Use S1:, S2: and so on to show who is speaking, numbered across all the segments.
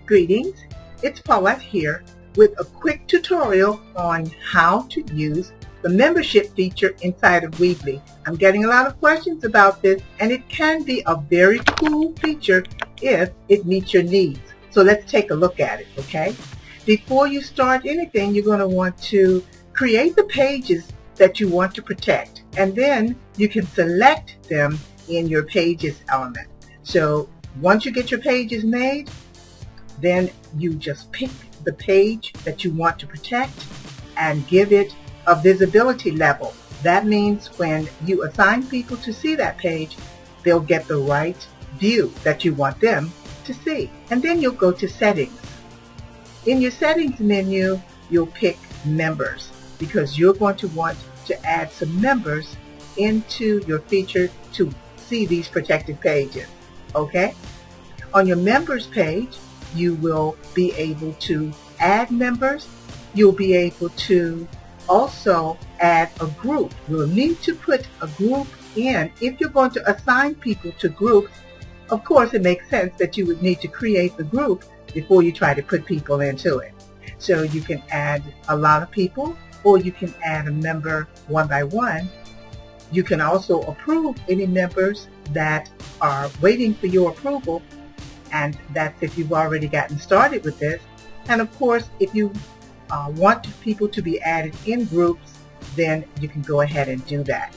S1: Greetings, it's Paulette here with a quick tutorial on how to use the membership feature inside of Weebly. I'm getting a lot of questions about this, and it can be a very cool feature if it meets your needs. So let's take a look at it, okay? Before you start anything, you're going to want to create the pages that you want to protect, and then you can select them in your pages element. So once you get your pages made, then you just pick the page that you want to protect and give it a visibility level. That means when you assign people to see that page, they'll get the right view that you want them to see. And then you'll go to settings. In your settings menu, you'll pick members because you're going to want to add some members into your feature to see these protected pages. Okay? On your members page, you will be able to add members. You'll be able to also add a group. You'll need to put a group in. If you're going to assign people to groups, of course it makes sense that you would need to create the group before you try to put people into it. So you can add a lot of people, or you can add a member one by one. You can also approve any members that are waiting for your approval, and that's if you've already gotten started with this. And of course, if you want people to be added in groups, then you can go ahead and do that.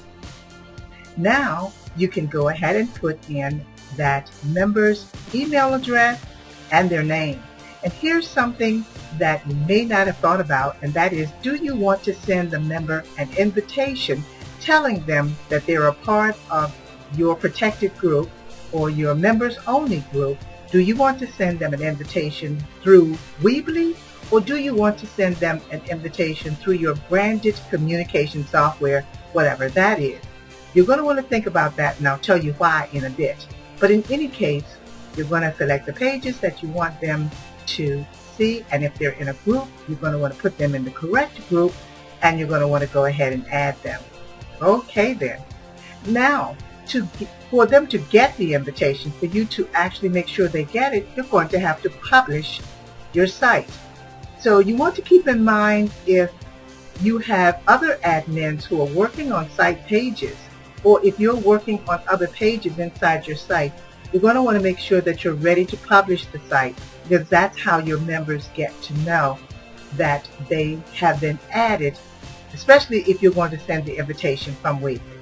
S1: Now you can go ahead and put in that member's email address and their name. And here's something that you may not have thought about, and that is, do you want to send the member an invitation telling them that they're a part of your protected group or your members only group? Do you want to send them an invitation through Weebly, or do you want to send them an invitation through your branded communication software, whatever that is? You're going to want to think about that, and I'll tell you why in a bit. But in any case, you're going to select the pages that you want them to see, and if they're in a group, you're going to want to put them in the correct group, and you're going to want to go ahead and add them. Okay then. Now, for them to get the invitation, for you to actually make sure they get it, you're going to have to publish your site. So you want to keep in mind, if you have other admins who are working on site pages, or if you're working on other pages inside your site, you're going to want to make sure that you're ready to publish the site, because that's how your members get to know that they have been added, especially if you're going to send the invitation from Weebly.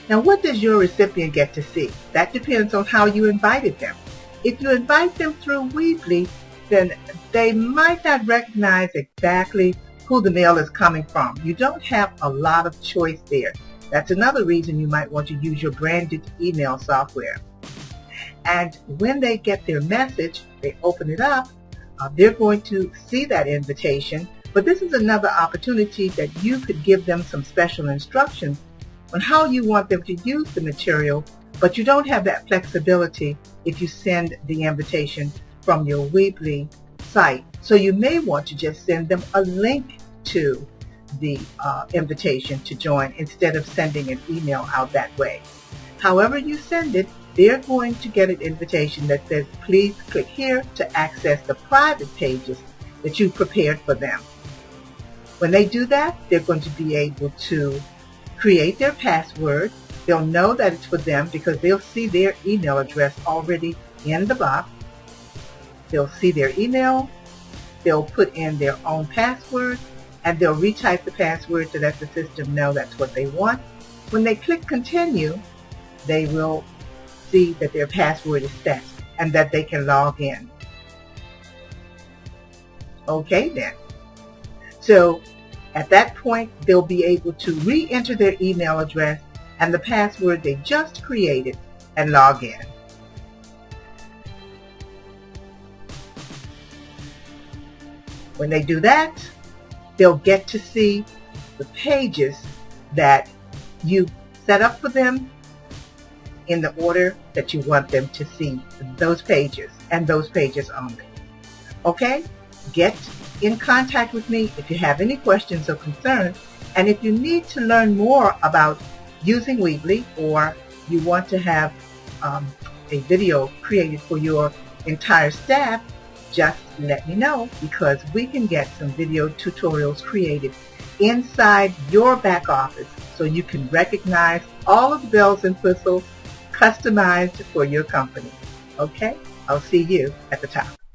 S1: Now, what does your recipient get to see? That depends on how you invited them. If you invite them through Weebly, then they might not recognize exactly who the mail is coming from. You don't have a lot of choice there. That's another reason you might want to use your branded email software. And when they get their message, they open it up, they're going to see that invitation. But this is another opportunity that you could give them some special instructions on how you want them to use the material, but you don't have that flexibility if you send the invitation from your Weebly site. So you may want to just send them a link to the invitation to join instead of sending an email out that way. However you send it, they're going to get an invitation that says, please click here to access the private pages that you prepared for them. When they do that, they're going to be able to create their password. They'll know that it's for them because they'll see their email address already in the box. They'll see their email, they'll put in their own password, and they'll retype the password to let the system know that's what they want. When they click continue, they will see that their password is set and that they can log in. Okay then. So at that point, they'll be able to re-enter their email address and the password they just created and log in. When they do that, they'll get to see the pages that you set up for them in the order that you want them to see those pages, and those pages only. Okay? Get in contact with me if you have any questions or concerns, and if you need to learn more about using Weebly, or you want to have a video created for your entire staff, just let me know, because we can get some video tutorials created inside your back office so you can recognize all of the bells and whistles customized for your company. Okay? I'll see you at the top.